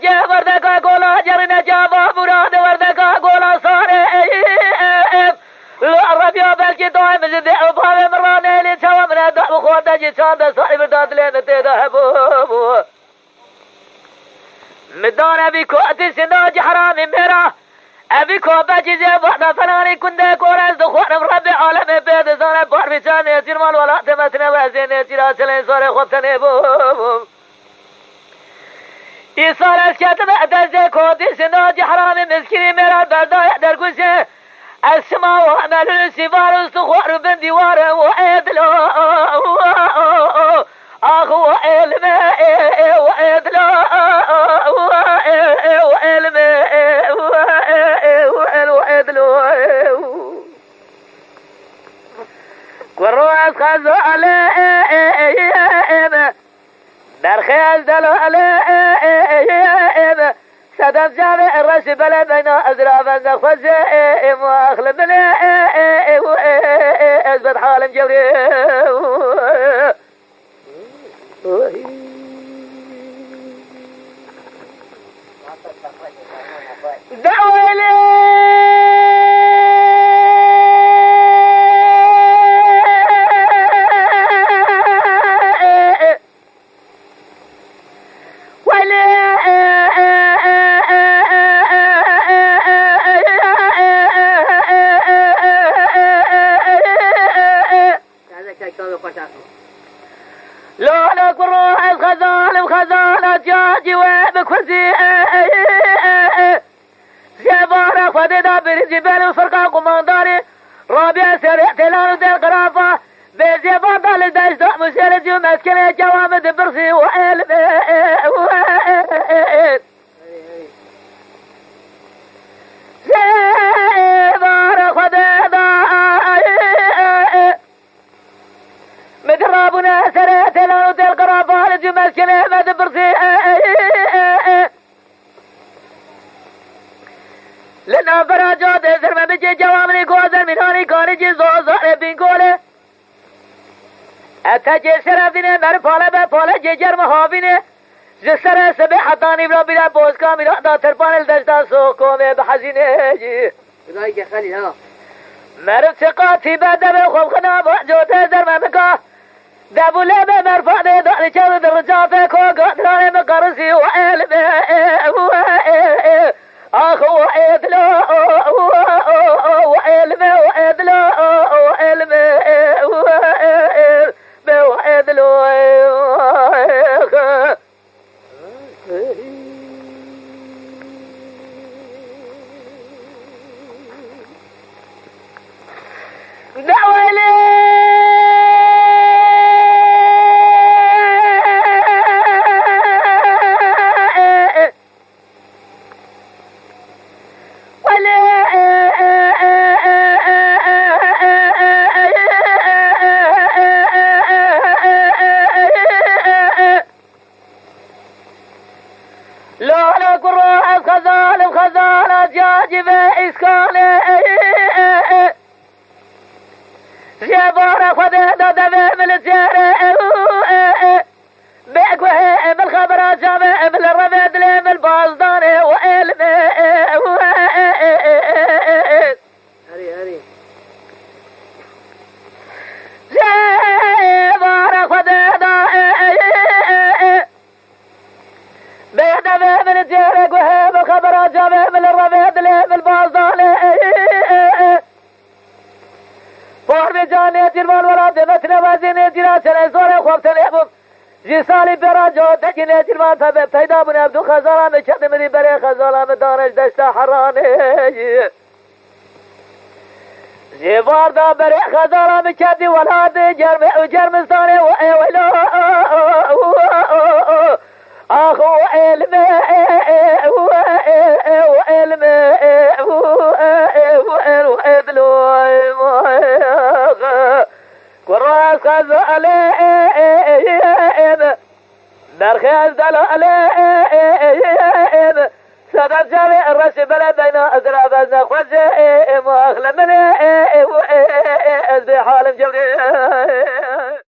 نجا وردگا گولا جر نجا بابوران وردگا گولا ساره ربیا بلکی دائم جدی ابار مرانه لی چوا من دا خورده جی چاند صاحب داد لین تیدا هبو مدان ابی کو اتی سناج حرام میرا ابی کو بچی جی وقت فلانی کنده کورز دخورم رب عالم بید زانه بار بیچان نیچیر مال ولات متنه وزی نیچیر آسلین ساره خوبتنه بو ایسال از کتب ادزه کودی سناج حرام مسکینی میرا بردای در گوشه السماء وعمل السفار استخوار بن ديوار وعدلا اخو علم وعدلا وعلم وعدلا قراء خزال در خيال دلال سدم جامع الرش بلا بين أزراف النخوز مؤخل بلا أزبط حالم جوري دعوة لي لا نقر الخزال جاجي وبكرسي زبارة خددا برجبال وفرقا قمانداري رابع سريع تلان ذي القرافة بزبار دال داشتا مسيرج ومسكنة جوامد برسي وعلم زبارة خددا مدرابنا سريع تلان ذي القرافة لجو مسكنة مد برسي لنا براجات زرم بجي جوامني قوزر مناني كارجي زوزار بينقوله اتجي شرفينه مر پاله به پاله جگر محابينه جسر سبه حتاني بلا بلا بوزكا ملا دا ترپان الدجتا سوكومه بحزينه جي رايك خلي ها مر ثقاتي بدب خوب خنا بوجوت زرم مكا دبوله به مرفانه داري چل درجات کو قدرانه مقرسي وعلمه اخو عدلا وعلمه وعدلا وعلمه وعدلا دعوة لي لا نقر الخزال جاجب إسكانه جبارة خددا دفع من الجارة بأقوه من خبرات جامع من الرفد لي من البالدانة وعلمه هري جبارة خددا بيدفع من الجارة قوه من خبرات جامع من الرفد لي من البالدانة فارم جانه جرمان ولا دمت نوازینه جرا چنه زور خوب تنبم جسالی برا جو تجنه جرمان تبه پیدا بنه عبدو خزالا میں چند مری بره خزالا میں دانش دشتا حرانه جوار دا بره خزالا میں چندی ولاد جرمستانه و ایولا اخو علمه وعلمه وعدلو قراص خزال در خيال دلال سدد جامع الرش بلا بين أزراب النخوز مؤخل من أزبي حالم جوري